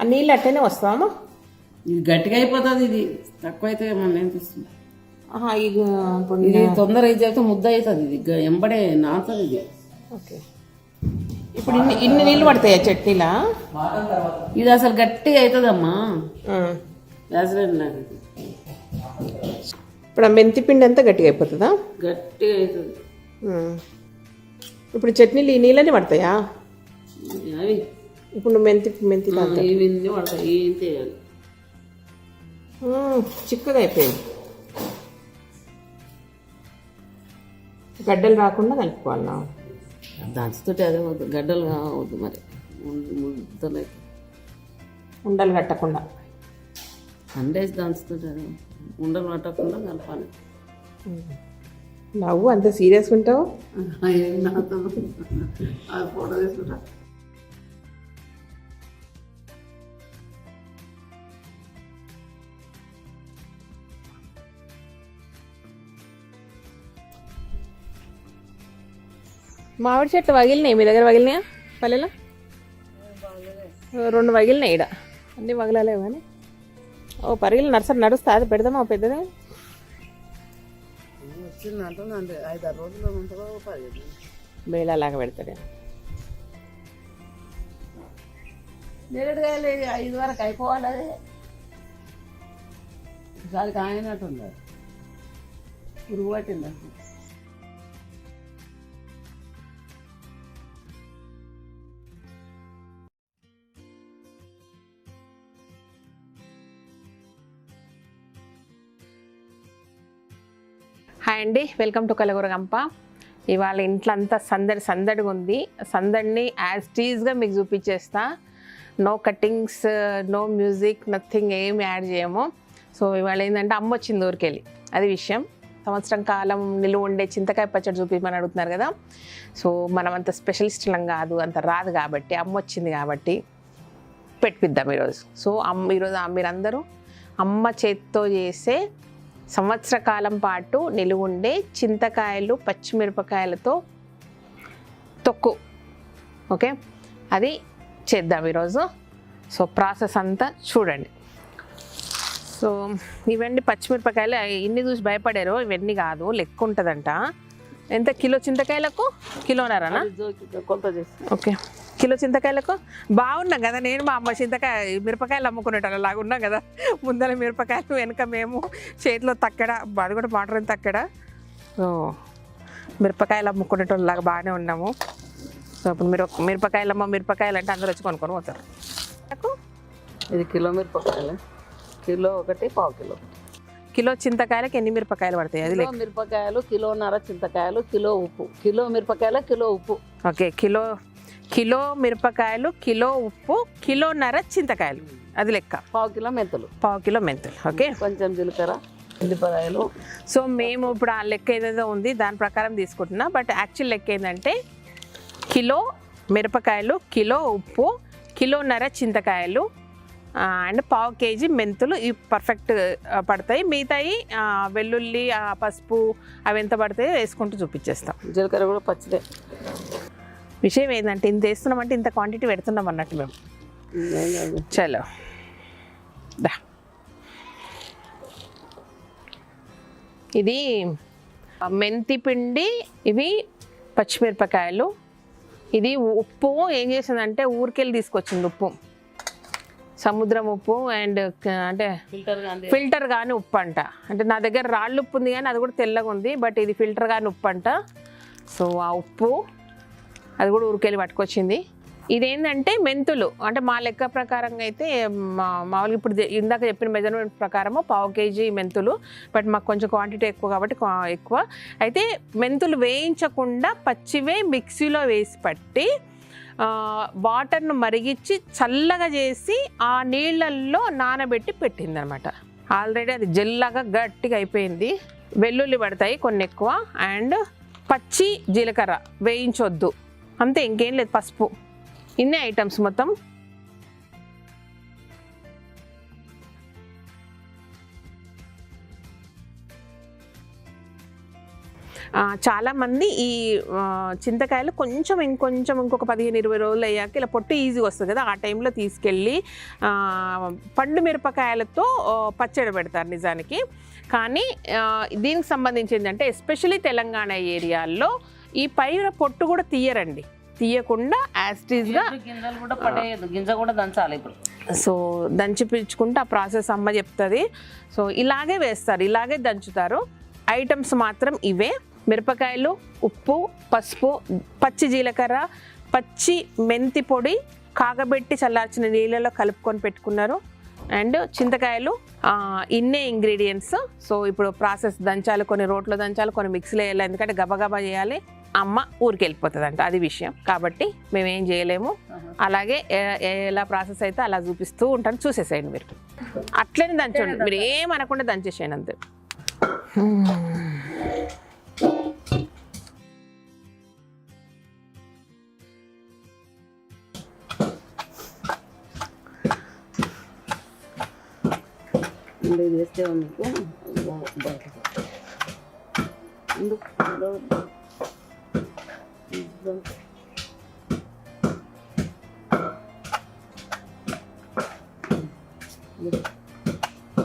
ఆ నీళ్ళు అట్టనే వస్తామా? ఇది గట్టిగా అయిపోతుంది, ఇది తక్కువ అయితే మనం ఏం తీస్తుంది. ఇది తొందర ఇది అయితే ముద్ద అవుతుంది, ఇది ఎంబడే నానుతుంది ఇది. ఓకే, ఇప్పుడు ఇన్ని నీళ్ళు పడతాయా చట్నీలా? ఇది అసలు గట్టిగా అవుతుందమ్మా. ఇప్పుడు ఆ మెంతి పిండి అంతా గట్టిగా అయిపోతుందా? గట్టిగా అవుతుంది. ఇప్పుడు చట్నీలు ఈ నీళ్ళని పడతాయా? అవి ఇప్పుడు మెంతి ఇవన్నీ పడతాయి, ఏం చేయాలి. చిక్కగా అయిపోయింది. గడ్డలు రాకుండా కలుపుకోవాలా? దంచుతుంటే అదే వద్దు, గడ్డలు కావద్దు మరి, ముద్దలు ఉండలు కట్టకుండా అండేసి దంచుతుంటే అదే ఉండలు కట్టకుండా కలపాలి. నవ్వు అంత సీరియస్గా ఉంటావు? అది ఫోటో తీసుకుంటా. మామిడి చెట్లు వగిలినాయి మీ దగ్గర? వగిలినాయా పల్లెలో? 2 వగిలినాయి ఇక్కడ, అన్నీ వగలలేవు కానీ. ఓ పరిగిలి నర్సరీ నడుస్తా, అది పెడదామా పెద్దదే? వచ్చిందంటే 5-6 రోజుల్లో ఉంటుందో బేళలాగా పెడతాడే. నేరేడుకాయలు 5 వరకు అయిపోవాలి. అదే ఈసారి కాయనట్టుంది, పురుగు పట్టింది. హాయ్ అండి, వెల్కమ్ టు కలగూరగంప. ఇవాళ ఇంట్లో అంతా సందడిగా ఉంది. సందడిని యాజ్ టీజ్గా మీకు చూపించేస్తా. No cuttings, no music, nothing, ఏమి యాడ్ చేయము. సో ఇవాళ ఏంటంటే అమ్మ వచ్చింది ఊరికెళ్ళి, అది విషయం. సంవత్సరం కాలం నిలువ ఉండే చింతకాయ పచ్చడి చూపించమని అడుగుతున్నారు కదా. సో మనం అంత స్పెషలిస్టులం కాదు, అంత రాదు కాబట్టి, అమ్మ వచ్చింది కాబట్టి పెట్టిద్దాం ఈరోజు. సో ఈరోజు మీరందరూ అమ్మ చేతితో చేసే సంవత్సర కాలం పాటు నిలువుండే చింతకాయలు పచ్చిమిరపకాయలతో తొక్కు, ఓకే, అది చేద్దాం ఈరోజు. సో ప్రాసెస్ అంతా చూడండి. సో ఇవన్నీ పచ్చిమిరపకాయలు, ఇన్ని చూసి భయపడారు, ఇవన్నీ కాదు, లెక్క ఉంటుందంట. ఎంత కిలో చింతకాయలకు? కిలోన్నరనా? ఓకే, కిలో చింతకాయలకు బాగున్నాం కదా. నేను మా అమ్మ మిరపకాయలు అమ్ముకునేటప్పుడు అలాగా ఉన్నాం కదా. ముందర మిరపకాయలు, వెనక మేము చేతిలో తక్కడ, అది కూడా వాటర్ తక్కడ. సో మిరపకాయలు అమ్ముకునేటోళ్ళలాగా బాగానే ఉన్నాము. సో ఇప్పుడు మిరపకాయలు అంటే అందరూ వచ్చి కొనుక్కొని పోతారు. ఇది కిలో మిరపకాయలు, కిలో ఒకటి, పావు కిలో. కిలో చింతకాయలకు ఎన్ని మిరపకాయలు పడతాయి? అది మిరపకాయలు, కిలోన్నర చింతకాయలు, కిలో ఉప్పు. కిలో మిరపకాయలు, కిలో ఉప్పు. ఓకే, కిలో మిరపకాయలు, కిలో ఉప్పు, కిలోన్నర చింతకాయలు, అది లెక్క. పావు కిలో మెంతులు, ఓకే, కొంచెం జీలకర్ర, ఉల్లిపాయలు. సో మేము ఇప్పుడు ఆ లెక్క ఏదైతే ఉంది దాని ప్రకారం తీసుకుంటున్నా. బట్ యాక్చువల్ లెక్క ఏంటంటే కిలో మిరపకాయలు, కిలో ఉప్పు, కిలోన్నర చింతకాయలు అండ్ పావు కేజీ మెంతులు, ఇవి పర్ఫెక్ట్ పడతాయి. మిగతాయి వెల్లుల్లి, పసుపు అవి ఎంత పడతాయో వేసుకుంటూ చూపించేస్తాం. జీలకర్ర కూడా పచ్చిదే. విషయం ఏంటంటే ఇంత వేస్తున్నామంటే ఇంత క్వాంటిటీ పెడుతున్నాం అన్నట్టు మేము. చలో దా. ఇది మెంతి పిండి, ఇవి పచ్చిమిరపకాయలు, ఇది ఉప్పు. ఏం చేసిందంటే ఊరికెళ్ళి తీసుకొచ్చింది ఉప్పు, సముద్రం ఉప్పు. అండ్ అంటే ఫిల్టర్ కానీ ఉప్పు అంట. అంటే నా దగ్గర రాళ్ళు ఉప్పు ఉంది కానీ అది కూడా తెల్లగా ఉంది, బట్ ఇది ఫిల్టర్ కానీ ఉప్పు అంట. సో ఆ ఉప్పు అది కూడా ఊరికెళ్ళి పట్టుకొచ్చింది. ఇదేంటంటే మెంతులు, అంటే మా లెక్క ప్రకారంగా అయితే మామూలుగా ఇప్పుడు ఇందాక చెప్పిన మెజర్మెంట్ ప్రకారము పావు కేజీ మెంతులు. బట్ మాకు కొంచెం క్వాంటిటీ ఎక్కువ కాబట్టి ఎక్కువ. అయితే మెంతులు వేయించకుండా పచ్చివే మిక్సీలో వేసి పట్టి వాటర్ను మరిగించి చల్లగా చేసి ఆ నీళ్ళల్లో నానబెట్టి పెట్టిందనమాట. ఆల్రెడీ అది జెల్లాగా గట్టిగా అయిపోయింది. వెల్లుల్లి పడతాయి కొన్ని ఎక్కువ, అండ్ పచ్చి జీలకర్ర వేయించొద్దు, అంతే, ఇంకేం లేదు. పసుపు, ఇన్ని ఐటమ్స్ మొత్తం. చాలామంది ఈ చింతకాయలు కొంచెం ఇంకొక 15-20 రోజులు అయ్యాక ఇలా పొట్టు ఈజీగా వస్తుంది కదా, ఆ టైంలో తీసుకెళ్ళి పండు మిరపకాయలతో పచ్చడి పెడతారు నిజానికి. కానీ దీనికి సంబంధించి ఏంటంటే ఎస్పెషలీ తెలంగాణ ఏరియాల్లో ఈ పైన పొట్టు కూడా తీయరండి, తీయకుండా యాస్టీస్గా గింజలు కూడా పడేయదు, గింజ కూడా దంచాలి ఇప్పుడు. సో దంచి పిలుచుకుంటే ఆ ప్రాసెస్ అమ్మ చెప్తుంది. సో ఇలాగే వేస్తారు, ఇలాగే దంచుతారు. ఐటమ్స్ మాత్రం ఇవే: మిరపకాయలు, ఉప్పు, పసుపు, పచ్చి జీలకర్ర, పచ్చి మెంతి పొడి, కాగబెట్టి చల్లార్చిన నీళ్ళలో కలుపుకొని పెట్టుకున్నారు, అండ్ చింతకాయలు. ఇన్నే ఇంగ్రీడియంట్స్. సో ఇప్పుడు ప్రాసెస్ దంచాలి, కొన్ని రోట్లో దంచాలి, కొన్ని మిక్సీలో వేయాలి, ఎందుకంటే గబగబా చేయాలి. అమ్మ ఊరికి వెళ్ళిపోతుందంట, అది విషయం. కాబట్టి మేమేం చేయలేము. అలాగే ఎలా ప్రాసెస్ అయితే అలా చూపిస్తూ ఉంటాను, చూసేసేయండి మీరు. అట్లనే దంచండి, మీరు ఏమనకుండా దంచేసేయండి అంతే. ఇది వేస్తే మీకు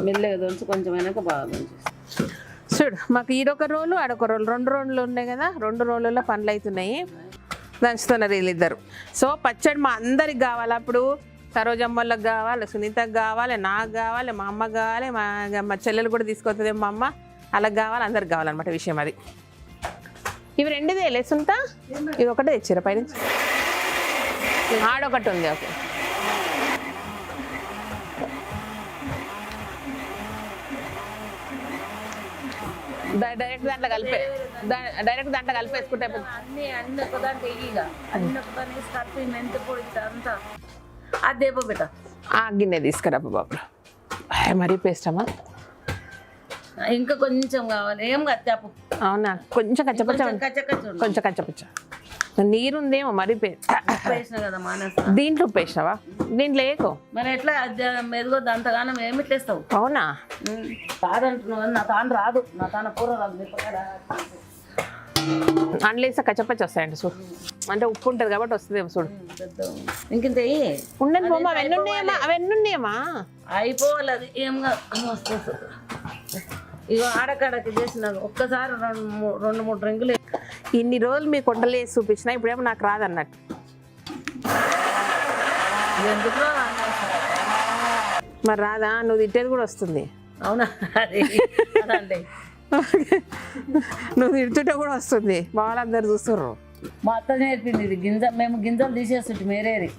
మెల్లగా దంచి కొంచెం అయినాక బాగా దంచేసి చూడు. మాకు ఈడొక రోలు ఆడొక రోలు, 2 రోళ్ళు ఉన్నాయి కదా, 2 రోళ్ళలో పనులు అవుతున్నాయి, దంచుతున్నారు వీళ్ళిద్దరు. సో పచ్చడి మా అందరికి కావాలి. అప్పుడు సరోజమ్మలకు కావాలి, సునీతకు కావాలి, నాకు కావాలి, మా అమ్మకు కావాలి, మా చెల్లెలు కూడా తీసుకొస్తుంది మా అమ్మ, అలా కావాలి, అందరికి కావాలన్నమాట విషయం అది. ఇవి 2దే లేసుంటా, ఇది ఒకటే తెచ్చారా పైనుంచి? ఆడొకటి ఉంది. ఓకే, డైరెక్ట్ దాంట్లో కలిపేసుకుంటే అన్ని ఒకదాంట్లో ఇక అన్ని ఒకదాన్ని కలిపి మెంతి పొడి అంతా అదే బిడ్డ. ఆ గిన్నె తీసుకురా బాబు. మరీ పేస్ట్ అమ్మా, ఇంకా కొంచెం కావాలి. ఏం కచ్చాపు? అవునా, కొంచెం కచ్చపచ్చ, కొంచెం కచ్చపచ్చ. నీరుందేమో మరి వేసినా కదా మానేస్తా. దీంట్లో ఉప్పు వేసినావా? దీంట్లో వేయకు మరి ఎట్లా మెరుగొద్దు అంతగానం ఏమి ఇట్లేస్తావు? అవునా, రాదంటున్నావు. నా తాను రాదు, నా తాను కూర రాదు. అందులో వేస్తే కచ్చపచ్చి వస్తాయండి చూడు, అంటే ఉప్పు ఉంటుంది కాబట్టి వస్తుంది చూడు. ఇంకింత ఉండండి బొమ్మ, అవన్నీ ఉన్నాయమ్మా, అయిపోవాలి. అది ఏం వస్తుంది ఇక ఆడకాడకి చేసిన ఒక్కసారి 2-3 రింగులు. ఇన్ని రోజులు మీ కొండలు వేసి చూపించిన, ఇప్పుడేమో నాకు రాదన్నట్టు. ఎందుకు మరి రాదా? నువ్వు తిట్టేది కూడా వస్తుంది. అవునా? అదే నువ్వు తిడుతుంటే కూడా వస్తుంది, మా వాళ్ళందరూ చూస్తుర్రు. మా అత్త నేర్పింది ఇది. మేము గింజలు తీసేస్తుంటే మేరేరి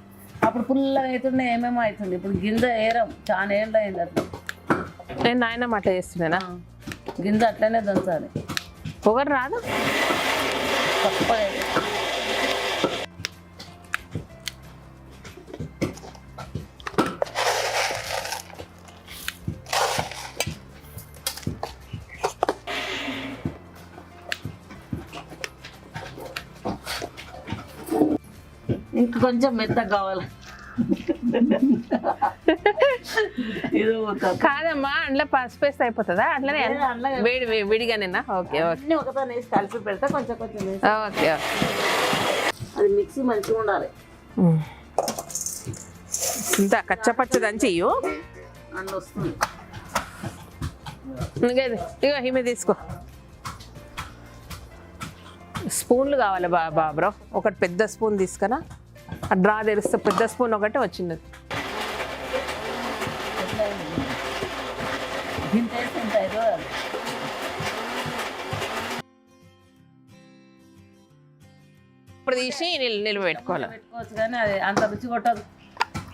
అప్పుడు పుల్లగా అవుతుండే, ఏమేమో అవుతుంది. ఇప్పుడు గింజ ఏరం చాలా ఏళ్ళు అయింది. అట్లా నేను నాయనమ్మ అట్లా చేస్తున్నానా? గింజ అట్లనే దంచాలి. పొగరు రాదు, తప్ప. ఇంకా కొంచెం మెత్తగా కావాలి. కాదమ్మా, అందులో పసుపు వేస్తే అయిపోతుందా? అట్లనే విడిగానేనా? ఓకే ఓకే, ఒకసారి వేసి కలిపి పెడతా, కొంచెం ఓకే ఓకే. అది మిక్సీ మంచిగా ఉండాలి. ఇంత కచ్చపచ్చ దంచి అన్న వస్తుంది. ఇక ఈమె తీసుకో. స్పూన్లు కావాలి బాబ్రో, ఒకటి పెద్ద స్పూన్ తీసుకురా. ఆ డ్రా తెరిస్తే పెద్ద స్పూన్ ఒకటే వచ్చింది. ఇప్పుడు తీసి నిల్వ పెట్టుకోవచ్చు, కానీ అది అంత రుచి కొట్టదు.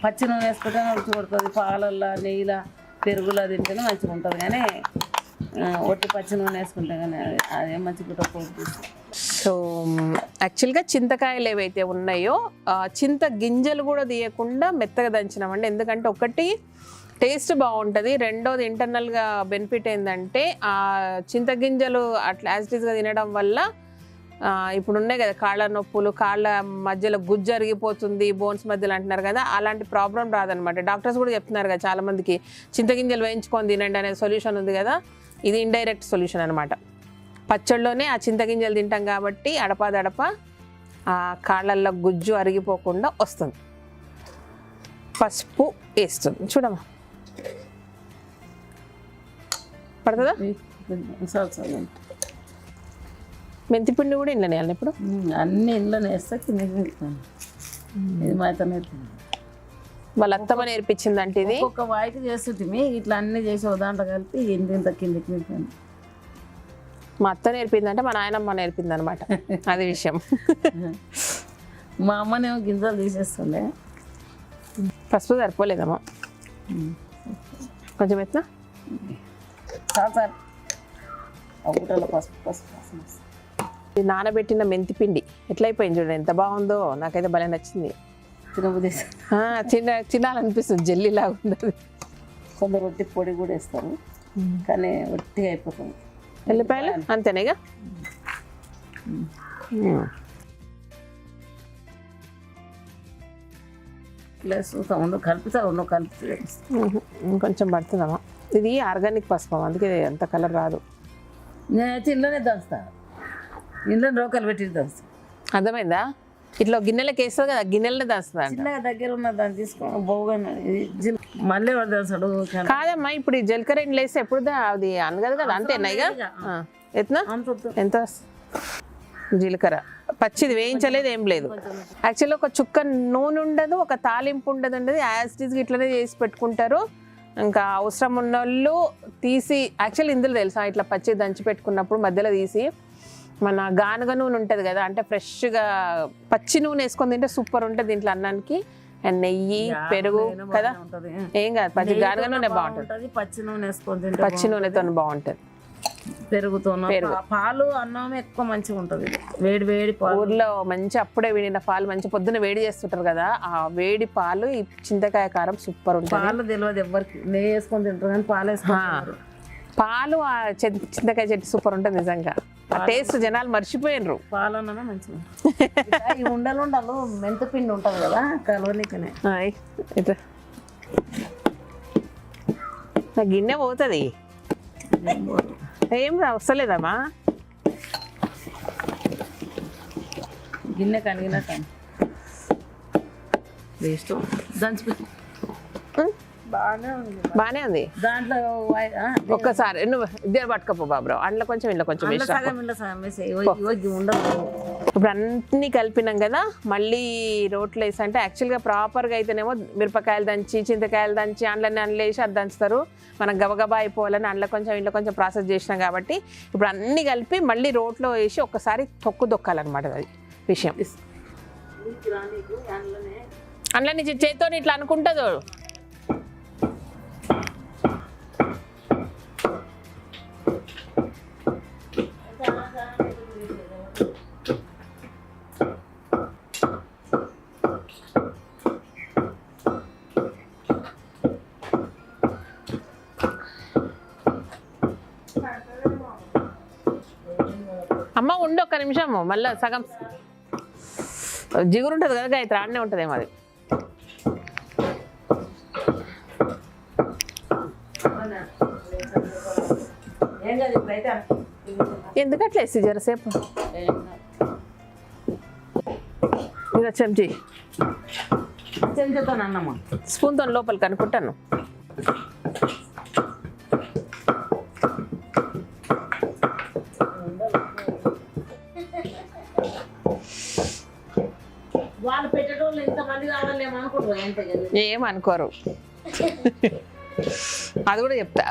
పచ్చి నూనె వేసుకుంటే రుచి కొడుతుంది. పాలల్లో, నెయ్యిలా, పెరుగులా తింటేనే మంచిగా ఉంటుంది, కానీ ఒట్టి పచ్చి నూనె వేసుకుంటే కానీ అదేం మంచిగా కుట్టకపోతుంది. సో యాక్చువల్గా చింతకాయలు ఏవైతే ఉన్నాయో చింత గింజలు కూడా తీయకుండా మెత్తగా దంచినామండి. ఎందుకంటే ఒకటి టేస్ట్ బాగుంటుంది, రెండోది ఇంటర్నల్గా బెనిఫిట్ ఏంటంటే ఆ చింతగింజలు అట్లా యాజిటీస్గా తినడం వల్ల ఇప్పుడు ఉన్నాయి కదా కాళ్ళ నొప్పులు, కాళ్ళ మధ్యలో గుజ్జు అరిగిపోతుంది, బోన్స్ మధ్యలో అంటున్నారు కదా, అలాంటి ప్రాబ్లం రాదనమాట. డాక్టర్స్ కూడా చెప్తున్నారు కదా చాలామందికి చింతగింజలు వేయించుకొని తినండి అనే సొల్యూషన్ ఉంది కదా, ఇది ఇండైరెక్ట్ సొల్యూషన్ అనమాట. పచ్చళ్ళలోనే ఆ చింతగింజలు తింటాం కాబట్టి అడపాదడప ఆ కాళ్ళల్లో గుజ్జు అరిగిపోకుండా వస్తుంది. పసుపు వేస్తుంది చూడమ్మా, పడుతుందా? మెంతిపిండి కూడా ఇంట్లోనే వేయాలి ఇప్పుడు. అన్ని ఇంట్లోనే వేస్తే ఇది మా అత్త నేర్పింది. వాళ్ళ అత్తమ్మ నేర్పించింది అంటే ఇది ఒక్కొక్క వాయికి చేస్తుంటే ఇట్లా అన్ని చేసి దాంట్లో కలిపి ఇంత కిందికి నింపాను. మా అత్త నేర్పింది అంటే మా నాయనమ్మ నేర్పింది అనమాట. అది విషయం. మా అమ్మనేమో గింజలు తీసేస్తుండే. పసుపు సరిపోలేదమ్మా, కొంచెం ఎత్తున చాలు ఆ ఊటలో పసుపు పసుపు పసుపు. ఇది నానబెట్టిన మెంతిపిండి ఎట్లయిపోయింది చూడండి, ఎంత బాగుందో. నాకైతే భలే నచ్చింది. తినాలనిపిస్తుంది, జెల్లీలాగా ఉండదు. కొందరు రొట్టి పొడి కూడా వేస్తారు కానీ ఒట్టిగా అయిపోతుంది. ఎల్లిపాయలు అంతేనేగా. ప్లస్ ఉండు కలుపుతా ఉండు కలిపి కొంచెం పడుతుందమ్మా. ఇది ఆర్గానిక్ పసుపు, అందుకే అంత కలర్ రాదు. నేనైతే ఇంట్లోనే దంచుతాను, ఇంట్లో రోకలు పెట్టి దంచుతాను. అర్థమైందా? ఇట్లా గిన్నెలకి వేస్తుంది కదా, గిన్నెలనే దంచుతుంది. చిన్నగా దగ్గర ఉన్న దాన్ని తీసుకొని బోగా మళ్ళీ వాడు దంచాడు. కాదమ్మా, ఇప్పుడు ఈ జీలకర్ర ఇంట్లో వేస్తే ఎప్పుడు అది అనగదు కదా, అంతేనా? ఇక ఎత్తునా ఎంత జీలకర్ర పచ్చిది వేయించలేదు, ఏం లేదు. యాక్చువల్లీ ఒక చుక్క నూనె ఉండదు, ఒక తాలింపు ఉండదు. యాజ్ టీజ్గా ఇట్లనే చేసి పెట్టుకుంటారు. ఇంకా అవసరం ఉన్న వాళ్ళు తీసి, యాక్చువల్లీ ఇందులో తెలుసా, ఇట్లా పచ్చి దంచి పెట్టుకున్నప్పుడు మధ్యలో తీసి మన గానుగ నూనె ఉంటుంది కదా, అంటే ఫ్రెష్గా పచ్చి నూనె వేసుకొని తింటే సూపర్ ఉంటుంది దీంట్లో అన్నానికి. అండ్ నెయ్యి, పెరుగు కదా, ఏం కాదు, పచ్చి గానుగ నూనె బాగుంటుంది. పచ్చి నూనె వేసుకొని పచ్చి నూనెతో బాగుంటుంది. పెరుగుతో పాలు అన్నం ఎక్కువ మంచిగా ఉంటుంది. వేడి వేడి పాలు, ఊర్లో మంచి అప్పుడే వేడిన పాలు, మంచి పొద్దున్న వేడి చేస్తుంటారు కదా, ఆ వేడి పాలు ఈ చింతకాయ కారం సూపర్ ఉంటుంది. పాలు తెలియదు ఎవరికి, నెయ్యి వేసుకొని తింటారు కానీ పాలు వేసుకుంటారు. పాలు ఆ చింతకాయ చెట్టు సూపర్ ఉంటుంది నిజంగా. ఆ టేస్ట్ జనాలు మర్చిపోయినరు. పాలు అన్నమే మంచిగా. ఈ ఉండలు ఉండలు మెంతపిండి ఉంటుంది కదా కలవనికనే. నా గిన్నె పోతుంది, ఏం వస్తలేదమ్మా. గిన్నె కనిగినట్టు వేస్ట్ దంచిపెట్టి బానే ఉంది. దాంట్లో ఒక్కసారి నువ్వు ఇద్దరు పట్టుకపో బాబురావు, అందులో కొంచెం ఇంట్లో కొంచెం ఉండదు. ఇప్పుడు అన్నీ కలిపినాం కదా, మళ్ళీ రోట్లో వేసి అంటే యాక్చువల్గా ప్రాపర్గా అయితేనేమో మిరపకాయలు దంచి, చింతకాయలు దంచి, అందులోనే అందులో వేసి అది దంచుతారు. మనం గబగబా అయిపోవాలని అందులో కొంచెం ఇంట్లో కొంచెం ప్రాసెస్ చేసినాం కాబట్టి ఇప్పుడు అన్నీ కలిపి మళ్ళీ రోట్లో వేసి ఒక్కసారి దొక్కాలన్నమాట. అది విషయం. అందులో నుంచి చేతితో ఇట్లా అనుకుంటుందో. అమ్మ ఉండి ఒక్క నిమిషం, మళ్ళీ సగం జిగురు ఉంటుంది కదా గాయత్రి, ఆడనే ఉంటుందేమో అది. ఎందుకట్లే జరసేపు ఇక చెంచాతో అన్నమ్మ స్పూన్తో లోపలికి అనుకుంటాను. వాళ్ళు పెట్టేటోళ్ళు ఇంతమంది కావాలి ఏమనుకుంటారు, ఏమనుకోరు. అది కూడా చెప్తా.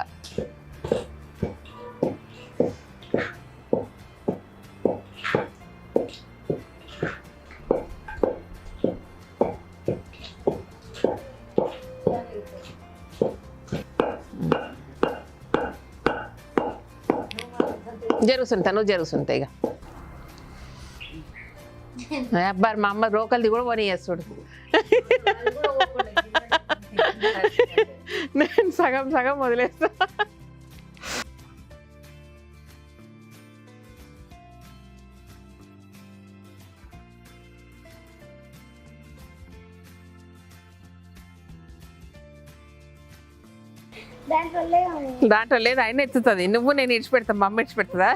నువ్వు జరుగుతుంటాయి ఇక. అబ్బాయి మా అమ్మ రోకల్ది కూడా కొని చేస్తుడు. నేను సగం సగం వదిలేస్తా. దాంట్లో లేదు, ఆయన ఎత్తుతుంది. నువ్వు నేను ఇడిచిపెడతా, మా అమ్మ ఇడిచిపెడుతుందా?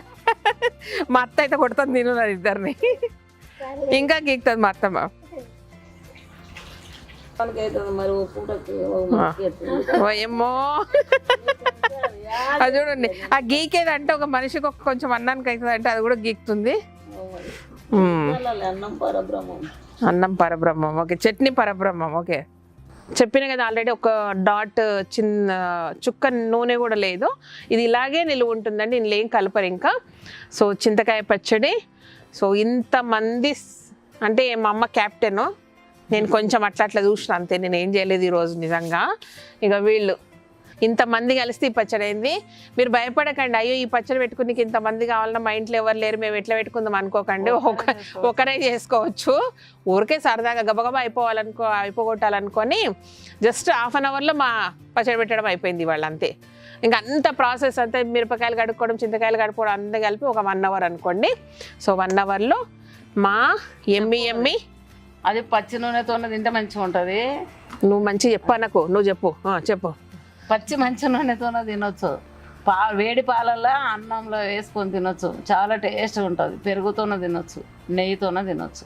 మా అత్త అయితే కొడుతుంది తినున్నారు ఇద్దరిని, ఇంకా గీక్తుంది మా అత్తమ్మ. ఏమో అది చూడండి, ఆ గీకేదంటే ఒక మనిషికి కొంచెం అన్నానికి అవుతుంది అంటే అది కూడా గీకుతుంది. అన్నం పరబ్రహ్మం, ఓకే. చట్నీ పరబ్రహ్మం, ఓకే. చెప్పిన కదా ఆల్రెడీ, ఒక డాట్ చిన్న చుక్క నూనె కూడా లేదు. ఇది ఇలాగే నిలువ ఉంటుందండి, ఇందులో ఏం కలపరు ఇంకా. సో చింతకాయ పచ్చడి. సో ఇంతమంది అంటే మా అమ్మ క్యాప్టెన్, నేను కొంచెం అట్లా చూసిన అంతే, నేను ఏం చేయలేదు ఈరోజు నిజంగా. ఇక వీళ్ళు ఇంతమంది కలిస్తే ఈ పచ్చడి అయింది. మీరు భయపడకండి, అయ్యో ఈ పచ్చడి పెట్టుకుని ఇంతమంది కావాలన్నా మా ఇంట్లో ఎవరు లేరు మేము ఎట్లా పెట్టుకుందాం అనుకోకండి. ఒకరే చేసుకోవచ్చు. ఊరికే సరదాగా గబగబా అయిపోగొట్టాలనుకొని జస్ట్ హాఫ్ అన్ అవర్లో మా పచ్చడి పెట్టడం అయిపోయింది వాళ్ళు, అంతే. ఇంకా అంత ప్రాసెస్ అంతా మిరపకాయలు కడుక్కోవడం, చింతకాయలు కడుక్కోవడం అంతా కలిపి ఒక 1 అవర్ అనుకోండి. సో 1 అవర్లో మా ఎమ్మి అది పచ్చి నూనెతో తింటే మంచిగా ఉంటుంది. నువ్వు మంచిగా చెప్పు, నువ్వు చెప్పు. పచ్చి మంచి నూనెతోనే తినొచ్చు, వేడి పాలల్లో అన్నంలో వేసుకొని తినొచ్చు, చాలా టేస్ట్గా ఉంటుంది. పెరుగుతోనే తినొచ్చు, నెయ్యితోనే తినొచ్చు,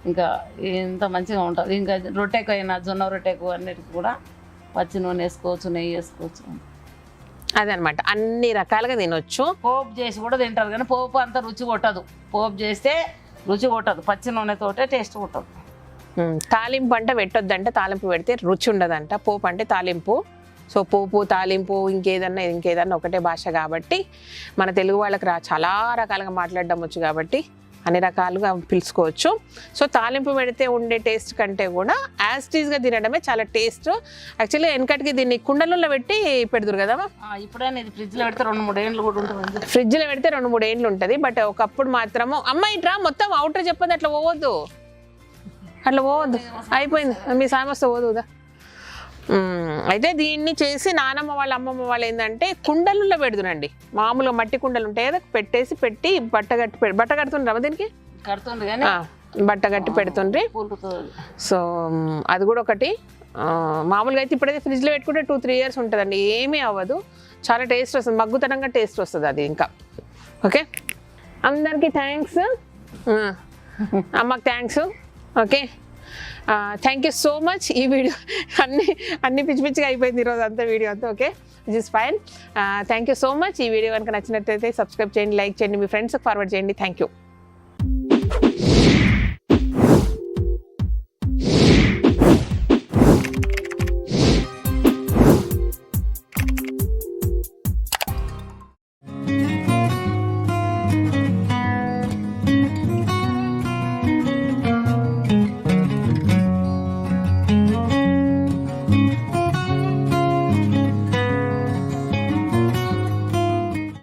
ఇంకా ఇంత మంచిగా ఉంటుంది. ఇంకా రొట్టెకు అయినా జొన్న రొట్టెకు అన్నిటికి కూడా పచ్చి నూనె వేసుకోవచ్చు, నెయ్యి వేసుకోవచ్చు. అదనమాట, అన్ని రకాలుగా తినొచ్చు. పోపు చేసి కూడా తింటారు, కానీ పోపు అంత రుచి కొట్టదు. పోపు చేస్తే రుచి కొట్టదు, పచ్చి నూనెతోటే టేస్ట్ కొట్టదు. తాలింపు అంటే పెట్టొద్దంట, తాలింపు పెడితే రుచి ఉండదంట. పోపు అంటే తాలింపు. సో పోపు, తాలింపు, ఇంకేదన్నా ఒకటే భాష కాబట్టి మన తెలుగు వాళ్ళకి చాలా రకాలుగా మాట్లాడడం వచ్చు కాబట్టి అన్ని రకాలుగా పిలుచుకోవచ్చు. సో తాలింపు పెడితే ఉండే టేస్ట్ కంటే కూడా యాజ్ టీజ్గా తినడమే చాలా టేస్ట్. యాక్చువల్లీ వెనకటికి దీన్ని కుండలలో పెట్టి పెడతారు కదా. ఇప్పుడైనా ఇది ఫ్రిడ్జ్లో పెడితే 2-3 ఏళ్ళు కూడా ఉంటుంది. ఫ్రిడ్జ్లో పెడితే 2-3 ఏళ్ళు ఉంటుంది. బట్ ఒకప్పుడు మాత్రము అమ్మ ఇట్రా మొత్తం అవుటర్ చెప్పదు, అట్లా పోవద్దు, అయిపోయింది మీ సామస్త పోదుదా. అయితే దీన్ని చేసి నానమ్మ వాళ్ళ అమ్మమ్మ వాళ్ళు ఏంటంటే కుండలలో పెడుతునండి. మామూలుగా మట్టి కుండలు ఉంటాయి కదా, పెట్టి బట్ట కడుతుండ్రమ్మ, దీనికి కడుతుండ్రు కానీ బట్ట కట్టి పెడుతుండ్రి. సో అది కూడా ఒకటి. మామూలుగా అయితే ఇప్పుడైతే ఫ్రిడ్జ్లో పెట్టుకుంటే 2-3 ఇయర్స్ ఉంటుందండి, ఏమీ అవ్వదు. చాలా టేస్ట్ వస్తుంది, మగ్గుతనంగా టేస్ట్ వస్తుంది అది ఇంకా. ఓకే, అందరికీ థ్యాంక్స్, అమ్మకి thanks. Okay, thank you so much. ఈ వీడియో అన్ని పిచ్చి పిచ్చిగా అయిపోయింది ఈరోజు అంతా వీడియో అంతా. Okay, which is fine. Thank you so much. ఈ వీడియో కనుక నచ్చినట్లయితే సబ్స్క్రైబ్ చేయండి, లైక్ చేయండి, మీ ఫ్రెండ్స్కి ఫార్వర్డ్ చేయండి. Thank you.